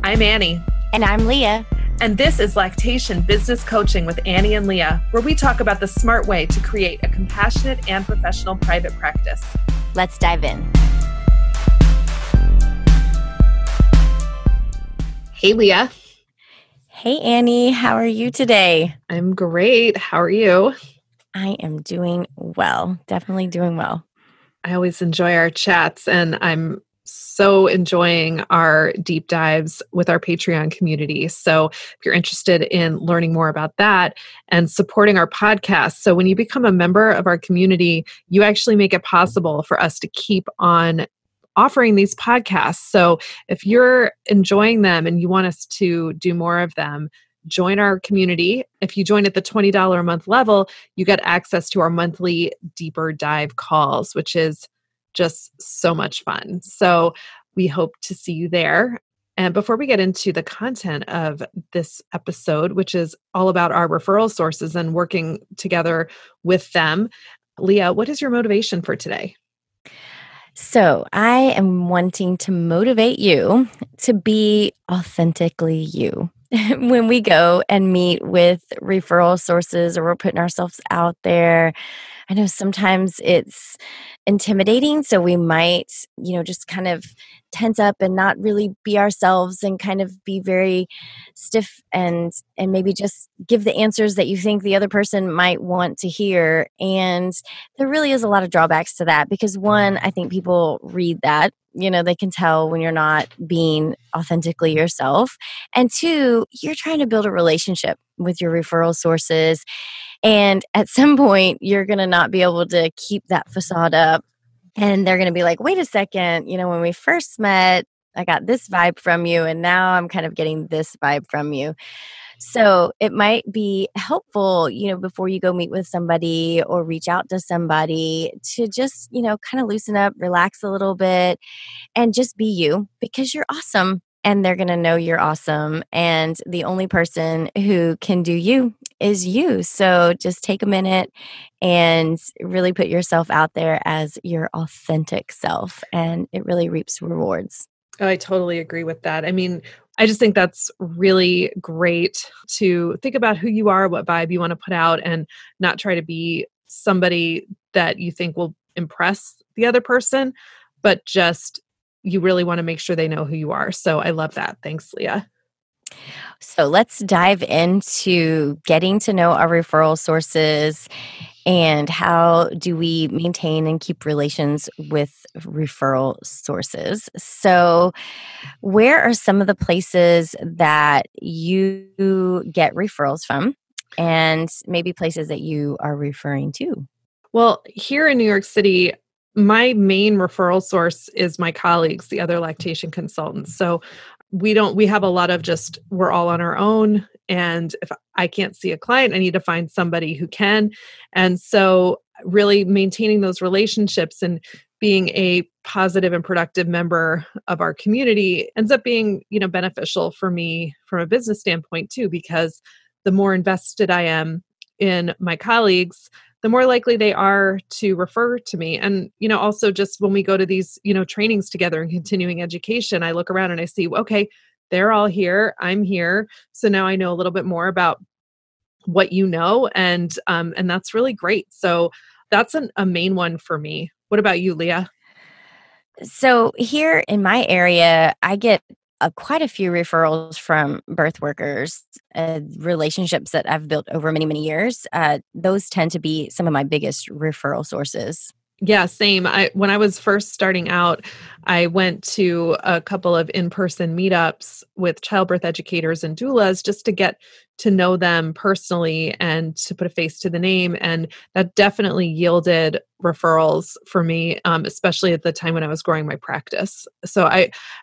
I'm Annie. And I'm Leah. And this is Lactation Business Coaching with Annie and Leah, where we talk about the smart way to create a compassionate and professional private practice. Let's dive in. Hey, Leah. Hey, Annie. How are you today? I'm great. How are you? I am doing well. Definitely doing well. I always enjoy our chats, and I'm so enjoying our deep dives with our Patreon community. So if you're interested in learning more about that and supporting our podcast, so when you become a member of our community, you actually make it possible for us to keep on offering these podcasts. So if you're enjoying them and you want us to do more of them, join our community. If you join at the $20 a month level, you get access to our monthly deeper dive calls, which is just so much fun. So we hope to see you there. And before we get into the content of this episode, which is all about our referral sources and working together with them, Leah, what is your motivation for today? So I am wanting to motivate you to be authentically you. When we go and meet with referral sources or we're putting ourselves out there, I know sometimes it's intimidating. So we might, just kind of tense up and not really be ourselves and kind of be very stiff and maybe just give the answers that you think the other person might want to hear. And there really is a lot of drawbacks to that because one, I think people read that. They can tell when you're not being authentically yourself. And two, you're trying to build a relationship with your referral sources. And at some point, you're going to not be able to keep that facade up. And they're going to be like, wait a second, when we first met, I got this vibe from you. And now I'm kind of getting this vibe from you. So it might be helpful, before you go meet with somebody or reach out to somebody to just, kind of loosen up, relax a little bit and just be you because you're awesome and they're going to know you're awesome. And the only person who can do you is you. So just take a minute and really put yourself out there as your authentic self and it really reaps rewards. Oh, I totally agree with that. I mean, I just think that's really great to think about who you are, what vibe you want to put out, and not try to be somebody that you think will impress the other person, but just you really want to make sure they know who you are. So I love that. Thanks, Leah. So let's dive into getting to know our referral sources and how do we maintain and keep relations with referral sources. So where are some of the places that you get referrals from and maybe places that you are referring to? Well, here in New York City, my main referral source is my colleagues, the other lactation consultants. So we have a lot of we're all on our own. And if I can't see a client, I need to find somebody who can. And so really maintaining those relationships and being a positive and productive member of our community ends up being, beneficial for me from a business standpoint too, because the more invested I am in my colleagues, the more likely they are to refer to me. And, also just when we go to these, trainings together and continuing education, I look around and I see, okay, they're all here. I'm here. So now I know a little bit more about what you know. And that's really great. So that's a main one for me. What about you, Leah? So here in my area, I get quite a few referrals from birth workers, relationships that I've built over many, many years. Those tend to be some of my biggest referral sources. Yeah, same. When I was first starting out, I went to a couple of in-person meetups with childbirth educators and doulas just to get to know them personally and to put a face to the name. And that definitely yielded referrals for me, especially at the time when I was growing my practice. So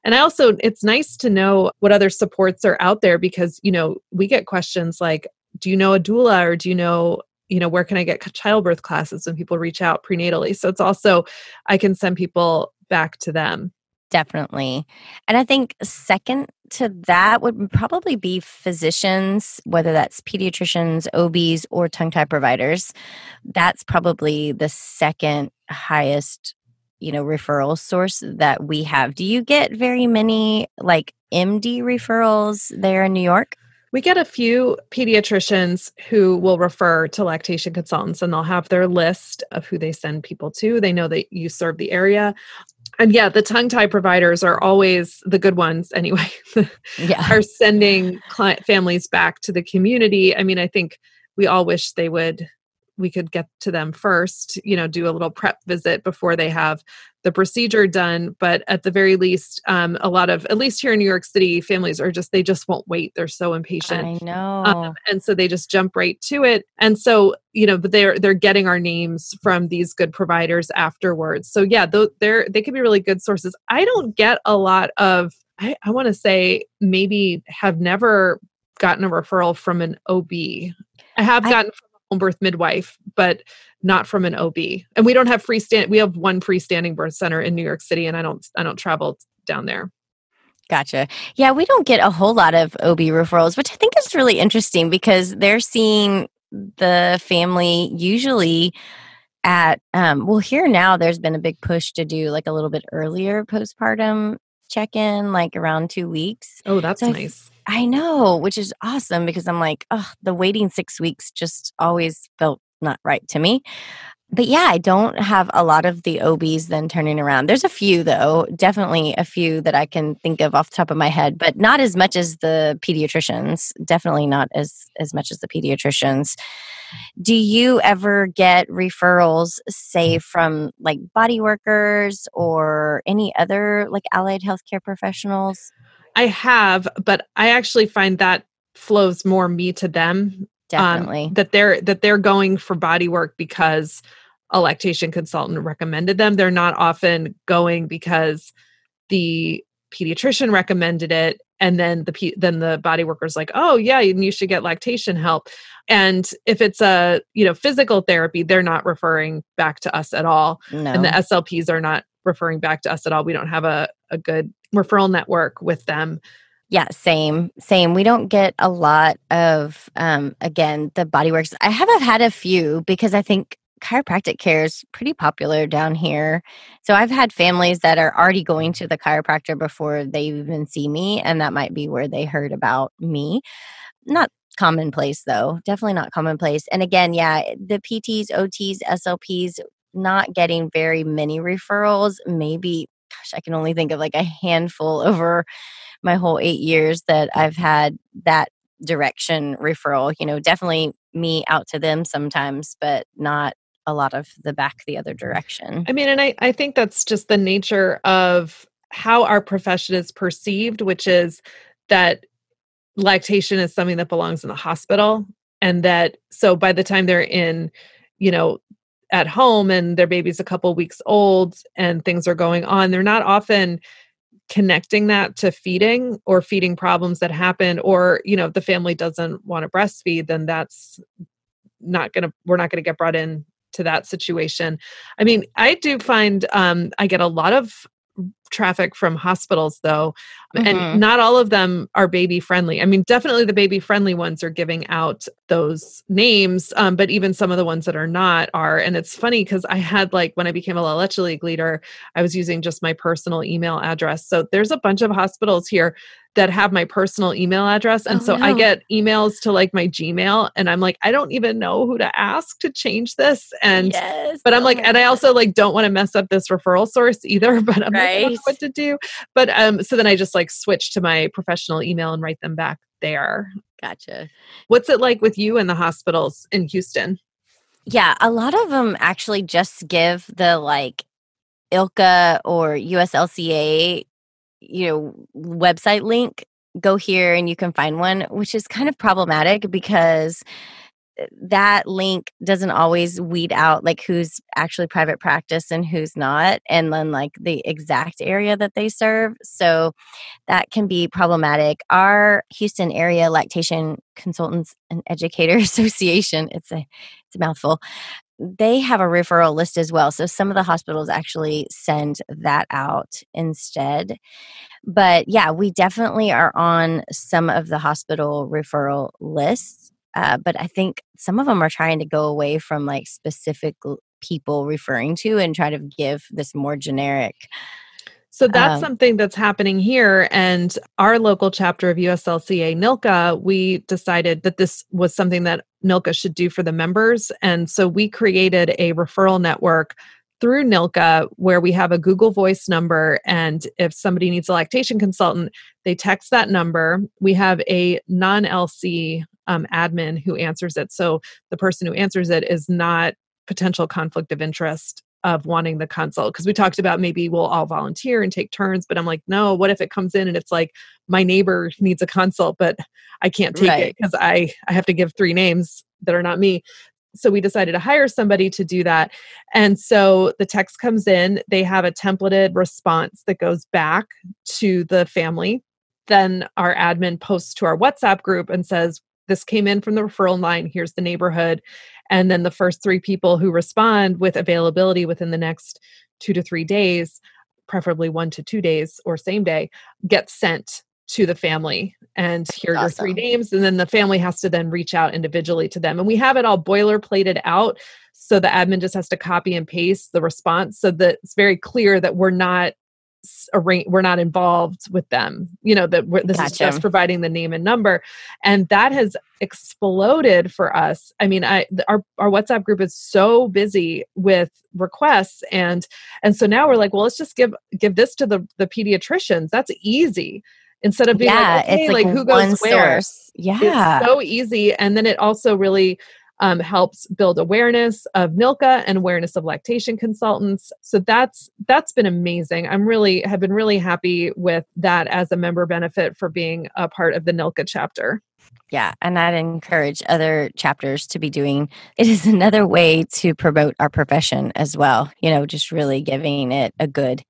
it's nice to know what other supports are out there because, we get questions like, do you know a doula or do you know, where can I get childbirth classes when people reach out prenatally? So it's also, I can send people back to them. Definitely. And I think second to that would probably be physicians, whether that's pediatricians, OBs, or tongue tie providers. That's probably the second highest, referral source that we have. Do you get very many like MD referrals there in New York? We get a few pediatricians who will refer to lactation consultants, and they'll have their list of who they send people to. They know that you serve the area. And yeah, the tongue tie providers are always the good ones anyway, Yeah. are sending families back to the community. I mean, I think we all wish we could get to them first, do a little prep visit before they have the procedure done. But at the very least, a lot of, at least here in New York City, families they just won't wait. They're so impatient. I know. And so they just jump right to it. And so, but they're getting our names from these good providers afterwards. So yeah, they can be really good sources. I don't get a lot of, I want to say maybe have never gotten a referral from an OB. I have gotten from a home birth midwife, but not from an OB. And we don't have we have one freestanding birth center in New York City, and I don't travel down there. Gotcha. Yeah, we don't get a whole lot of OB referrals, which I think is really interesting because they're seeing the family usually at, here now there's been a big push to do like a little bit earlier postpartum check-in, like around 2 weeks. Oh, that's So nice. I know, which is awesome because I'm like, oh, the waiting 6 weeks just always felt not right to me. But yeah, I don't have a lot of the OBs then turning around. There's a few though, definitely a few that I can think of off the top of my head, but not as much as the pediatricians. Definitely not as much as the pediatricians. Do you ever get referrals, say, from like body workers or any other like allied healthcare professionals? I have, but I actually find that flows more me to them. Definitely. That they're going for body work because a lactation consultant recommended them. They're not often going because the pediatrician recommended it, and then the body worker's like, oh yeah, you should get lactation help. And if it's a physical therapy, they're not referring back to us at all. No. And the SLPs are not referring back to us at all. We don't have a good referral network with them. Yeah, same. We don't get a lot of, again, the bodyworks. I have had a few because I think chiropractic care is pretty popular down here. So I've had families that are already going to the chiropractor before they even see me, and that might be where they heard about me. Not commonplace though, definitely not commonplace. And again, yeah, the PTs, OTs, SLPs, not getting very many referrals. Maybe, gosh, I can only think of like a handful over my whole 8 years that I've had that direction referral. Definitely me out to them sometimes, but not a lot of the back the other direction. I mean, and I think that's just the nature of how our profession is perceived, which is that lactation is something that belongs in the hospital. And that, so by the time they're in, at home and their baby's a couple weeks old and things are going on, they're not often connecting that to feeding or feeding problems that happen, or, if the family doesn't want to breastfeed, then we're not going to get brought in to that situation. I mean, I do find, I get a lot of traffic from hospitals though, and not all of them are baby friendly. I mean, definitely the baby friendly ones are giving out those names, but even some of the ones that are not are. And it's funny because I had when I became a La Leche League leader, I was using just my personal email address. So there's a bunch of hospitals here that have my personal email address. And I get emails to my Gmail, and I'm like, I don't even know who to ask to change this. And, yes. but I'm and I also don't want to mess up this referral source either, but I'm I don't know what to do. But, so then I just switch to my professional email and write them back there. Gotcha. What's it like with you in the hospitals in Houston? Yeah, a lot of them actually just give the ILCA or USLCA website link. Go here and you can find one, which is kind of problematic because that link doesn't always weed out who's actually private practice and who's not, and then the exact area that they serve. So that can be problematic. Our Houston Area Lactation Consultants and Educator Association, it's a mouthful, they have a referral list as well. So some of the hospitals actually send that out instead. But yeah, we definitely are on some of the hospital referral lists. But I think some of them are trying to go away from like specific people referring to and try to give this more generic. So that's something that's happening here. And our local chapter of USLCA NILCA, we decided that this was something that NILCA should do for the members. And so we created a referral network through NILCA where we have a Google Voice number. And if somebody needs a lactation consultant, they text that number. We have a non-LC admin who answers it. So the person who answers it is not potential conflict of interest of wanting the consult. Because we talked about maybe we'll all volunteer and take turns, but I'm like, no, what if it comes in and it's like my neighbor needs a consult, but I can't take it because I have to give 3 names that are not me. So we decided to hire somebody to do that. And so the text comes in, they have a templated response that goes back to the family. Then our admin posts to our WhatsApp group and says, this came in from the referral line, here's the neighborhood. And then the first 3 people who respond with availability within the next 2 to 3 days, preferably 1 to 2 days or same day, get sent to the family. And here are your 3 names. And then the family has to then reach out individually to them. And we have it all boilerplated out. So the admin just has to copy and paste the response so that it's very clear that we're not involved with them, that this is just providing the name and number. And that has exploded for us. I mean, our WhatsApp group is so busy with requests. And so now we're like, well, let's just give this to the pediatricians. That's easy. Instead of being like, okay, it's like who goes where? Source. Yeah. It's so easy. And then it also really helps build awareness of NILCA and awareness of lactation consultants. So that's been amazing. Have been really happy with that as a member benefit for being a part of the NILCA chapter. Yeah, and I'd encourage other chapters to be doing. It is another way to promote our profession as well, just really giving it a good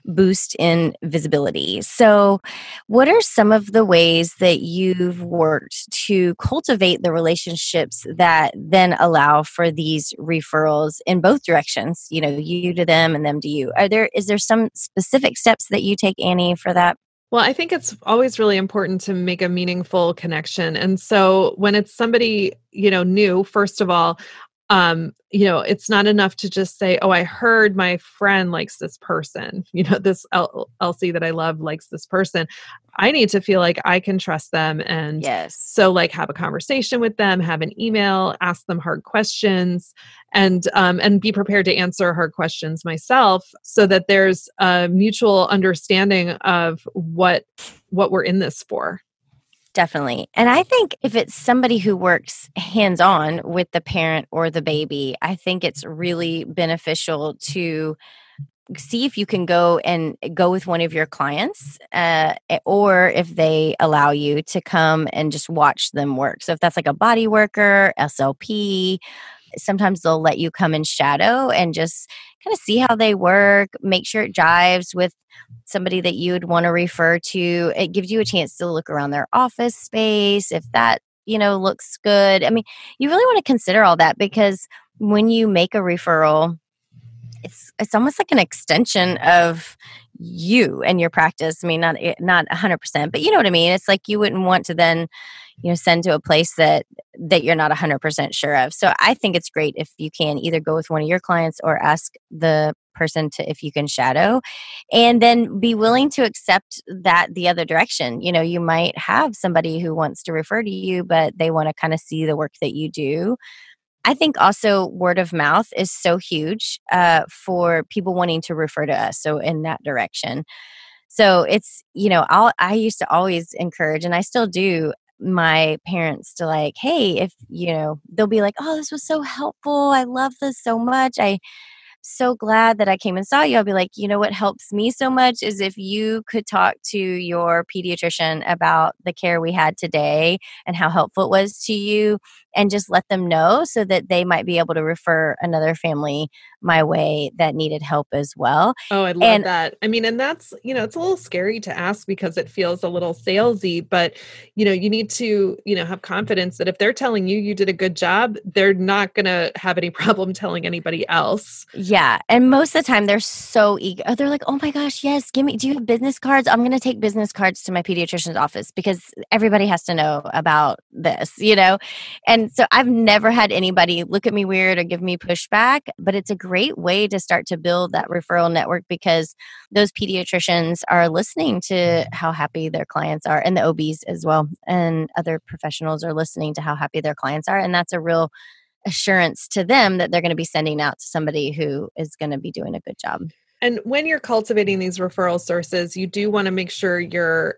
boost in visibility. So, what are some of the ways that you've worked to cultivate the relationships that then allow for these referrals in both directions? You to them and them to you. Is there some specific steps that you take, Annie, for that? Well, I think it's always really important to make a meaningful connection. And so when it's somebody, new, first of all, it's not enough to just say, oh, I heard my friend likes this person, this LC that I love likes this person. I need to feel like I can trust them. And so like have a conversation with them, have an email, ask them hard questions and be prepared to answer hard questions myself so that there's a mutual understanding of what we're in this for. Definitely. And I think if it's somebody who works hands-on with the parent or the baby, I think it's really beneficial to see if you can go with one of your clients or if they allow you to come and just watch them work. So if that's like a body worker, SLP, sometimes they'll let you come and shadow and just kind of see how they work, make sure it jives with somebody that you would want to refer to. It gives you a chance to look around their office space if that, looks good. I mean, you really want to consider all that because when you make a referral, it's almost like an extension of you and your practice. I mean, not 100%, but you know what I mean? It's like you wouldn't want to then, send to a place that you're not 100% sure of. So I think it's great if you can either go with one of your clients or ask the person if you can shadow and then be willing to accept that the other direction. You might have somebody who wants to refer to you, but they want to kind of see the work that you do. I think also word of mouth is so huge for people wanting to refer to us. So in that direction. So it's, I used to always encourage, and I still do, my parents to like, hey, if, they'll be like, oh, this was so helpful. I love this so much. I'm so glad that I came and saw you. I'll be like, what helps me so much is if you could talk to your pediatrician about the care we had today and how helpful it was to you. and just let them know so that they might be able to refer another family my way that needed help as well. Oh, I love And that. I mean, and that's, it's a little scary to ask because it feels a little salesy, but, you need to, have confidence that if they're telling you you did a good job, they're not going to have any problem telling anybody else. yeah. And most of the time they're so eager. Oh, they're like, oh my gosh, yes, do you have business cards? I'm going to take business cards to my pediatrician's office because everybody has to know about this, And so I've never had anybody look at me weird or give me pushback, but it's a great way to start to build that referral network because those pediatricians are listening to how happy their clients are, and the OBs as well. And other professionals are listening to how happy their clients are. And that's a real assurance to them that they're going to be sending out to somebody who is going to be doing a good job. And when you're cultivating these referral sources, you do want to make sure you're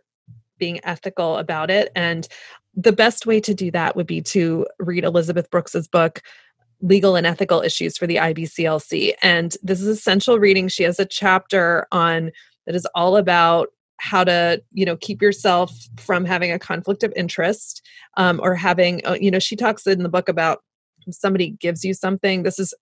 being ethical about it. And the best way to do that would be to read Elizabeth Brooks's book, Legal and Ethical Issues for the IBCLC. And this is essential reading. She has a chapter on that is all about how to, keep yourself from having a conflict of interest, or having, she talks in the book about if somebody gives you something. This is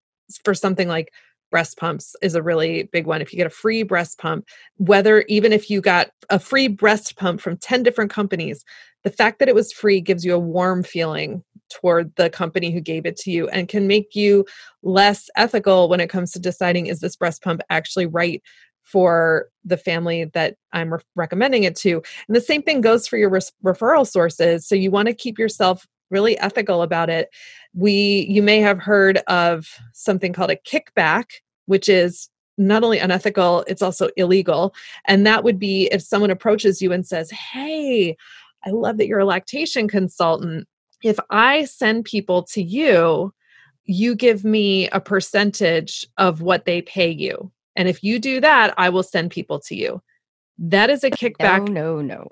for something like breast pumps is a really big one. If you get a free breast pump, even if you got a free breast pump from 10 different companies, the fact that it was free gives you a warm feeling toward the company who gave it to you and can make you less ethical when it comes to deciding, is this breast pump actually right for the family that I'm recommending it to? And the same thing goes for your referral sources. So you want to keep yourself really ethical about it. You may have heard of something called a kickback, which is not only unethical, it's also illegal. And that would be if someone approaches you and says, hey, I love that you're a lactation consultant. If I send people to you, you give me a percentage of what they pay you. And if you do that, I will send people to you. That is a kickback. No. No.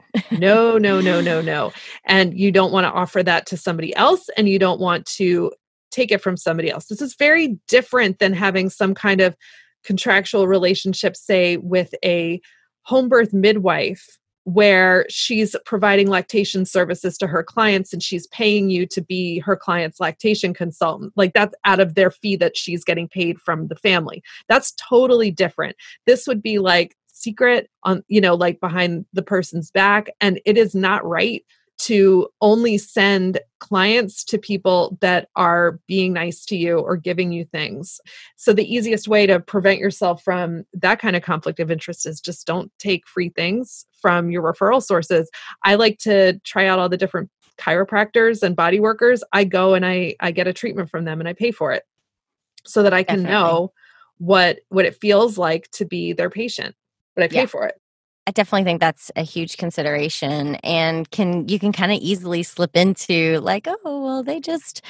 And you don't want to offer that to somebody else, and you don't want to take it from somebody else. This is very different than having some kind of contractual relationship, say, with a home birth midwife, where she's providing lactation services to her clients and she's paying you to be her client's lactation consultant. Like, that's out of their fee that she's getting paid from the family. That's totally different. This would be like secret on, like behind the person's back. And it is not right to only send clients to people that are being nice to you or giving you things. So the easiest way to prevent yourself from that kind of conflict of interest is just don't take free things from your referral sources. I like to try out all the different chiropractors and body workers. I go and I get a treatment from them and I pay for it so that I can know what it feels like to be their patient, but I pay for it. I definitely think that's a huge consideration, and you can kind of easily slip into like, oh, well, they just,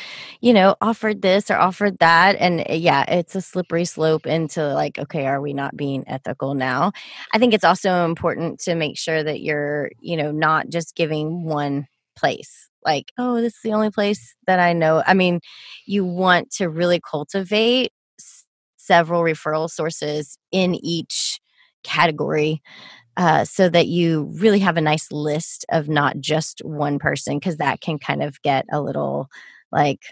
offered this or offered that. And yeah, it's a slippery slope into like, okay, are we not being ethical now? I think it's also important to make sure that you're, not just giving one place. Like, oh, this is the only place that I know. I mean, you want to really cultivate several referral sources in each category, so that you really have a nice list of not just one person, because that can kind of get a little like,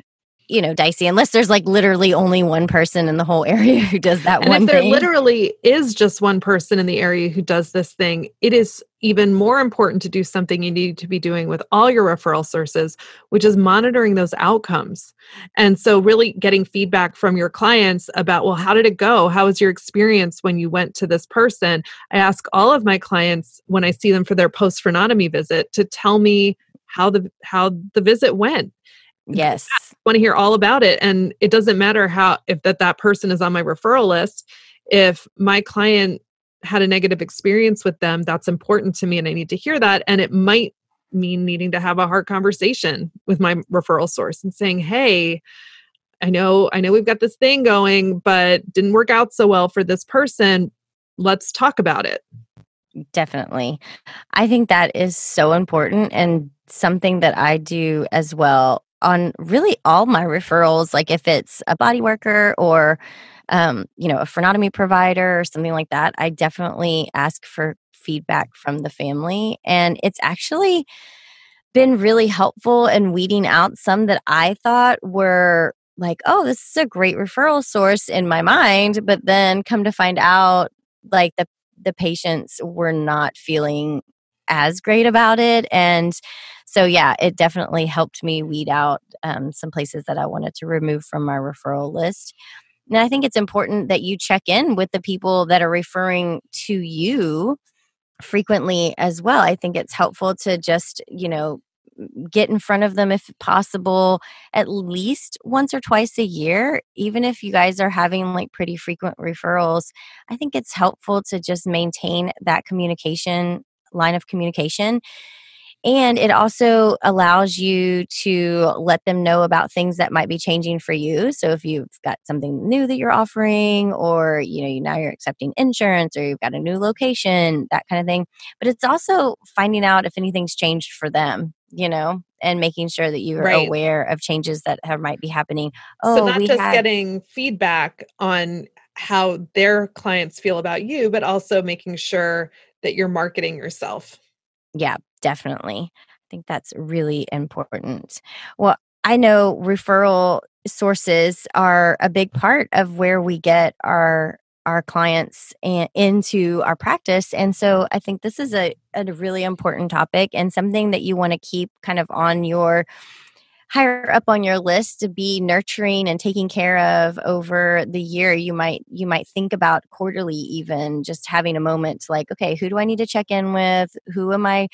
dicey unless there's like literally only one person in the whole area who does that and one if there thing. literally is just one person in the area who does this thing, it is even more important to do something you need to be doing with all your referral sources, which is monitoring those outcomes. And so really getting feedback from your clients about, well, how did it go? How was your experience when you went to this person? I ask all of my clients when I see them for their post-phrenology visit to tell me how the visit went. Yes. I want to hear all about it. And it doesn't matter if that person is on my referral list. If my client had a negative experience with them, that's important to me and I need to hear that. And it might mean needing to have a hard conversation with my referral source and saying, hey, I know we've got this thing going, but didn't work out so well for this person. Let's talk about it. Definitely. I think that is so important, and something that I do as well on really all my referrals. Like if it's a body worker or, a phrenology provider or something like that, I definitely ask for feedback from the family. And it's actually been really helpful in weeding out some that I thought were like, oh, this is a great referral source in my mind, but then come to find out like the patients were not feeling as great about it. And so, yeah, it definitely helped me weed out some places that I wanted to remove from my referral list. And I think it's important that you check in with the people that are referring to you frequently as well. I think it's helpful to just, get in front of them if possible at least once or twice a year. Even if you guys are having like pretty frequent referrals, I think it's helpful to just maintain that line of communication. And it also allows you to let them know about things that might be changing for you. So if you've got something new that you're offering, or now you're accepting insurance, or you've got a new location, that kind of thing. But it's also finding out if anything's changed for them, and making sure that you are Right. aware of changes that might be happening. So not just getting feedback on how their clients feel about you, but also making sure that you're marketing yourself. Yeah, definitely. I think that's really important. Well, I know referral sources are a big part of where we get our clients into our practice. And so I think this is a really important topic, and something that you want to keep kind of on your higher up on your list to be nurturing and taking care of over the year. You might think about quarterly, even just having a moment to like, okay, who do I need to check in with? Who am I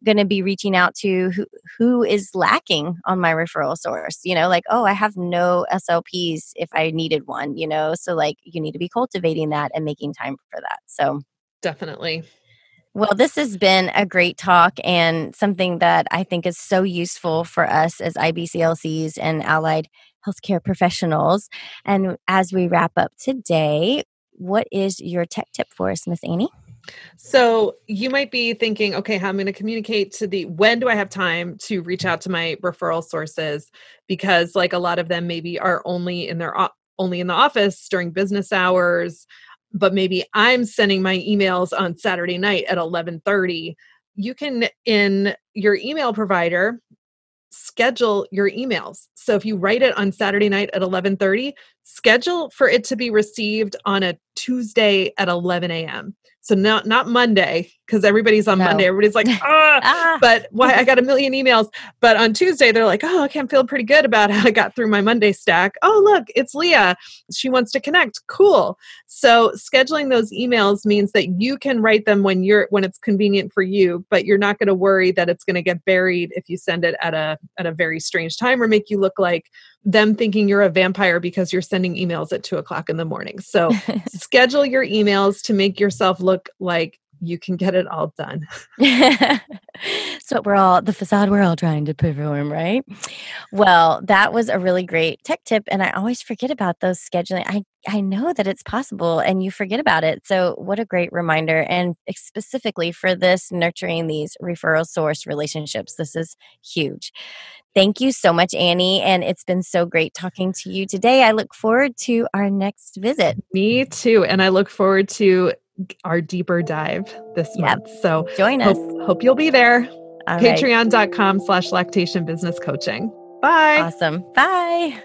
going to be reaching out to? Who is lacking on my referral source? Like, oh, I have no SLPs if I needed one, so like you need to be cultivating that and making time for that. So definitely. Well, this has been a great talk, and something that I think is so useful for us as IBCLCs and allied healthcare professionals. And as we wrap up today, what is your tech tip for us, Miss Annie? So you might be thinking, okay, how I'm going to communicate when do I have time to reach out to my referral sources? Because like a lot of them maybe are only in the office during business hours, but maybe I'm sending my emails on Saturday night at 11:30. You can, in your email provider, schedule your emails. So if you write it on Saturday night at 11:30, schedule for it to be received on a Tuesday at 11 a.m. So not Monday, because everybody's on Monday. Everybody's like, but why I got a million emails. But on Tuesday, they're like, oh, okay, I'm feeling pretty good about how I got through my Monday stack. Oh, look, it's Leah. She wants to connect. Cool. So scheduling those emails means that you can write them when it's convenient for you, but you're not going to worry that it's going to get buried if you send it at a very strange time, or make you look like them thinking you're a vampire because you're sending emails at 2:00 in the morning. So schedule your emails to make yourself look like you can get it all done. So the facade we're all trying to perform, right? Well, that was a really great tech tip. And I always forget about those scheduling. I know that it's possible and you forget about it. So what a great reminder. And specifically for this, nurturing these referral source relationships, this is huge. Thank you so much, Annie. And it's been so great talking to you today. I look forward to our next visit. Me too. And I look forward to our deeper dive this month. So join us. Hope you'll be there. All Patreon.com/Lactation Business Coaching. Bye. Awesome. Bye.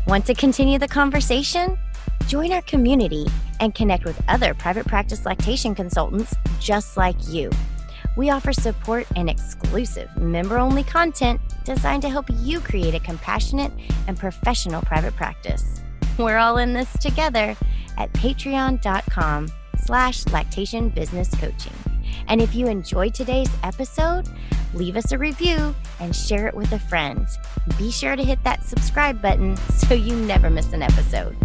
Want to continue the conversation? Join our community and connect with other private practice lactation consultants just like you. We offer support and exclusive member-only content designed to help you create a compassionate and professional private practice. We're all in this together at patreon.com/Lactation Business Coaching. And if you enjoyed today's episode, leave us a review and share it with a friend. Be sure to hit that subscribe button so you never miss an episode.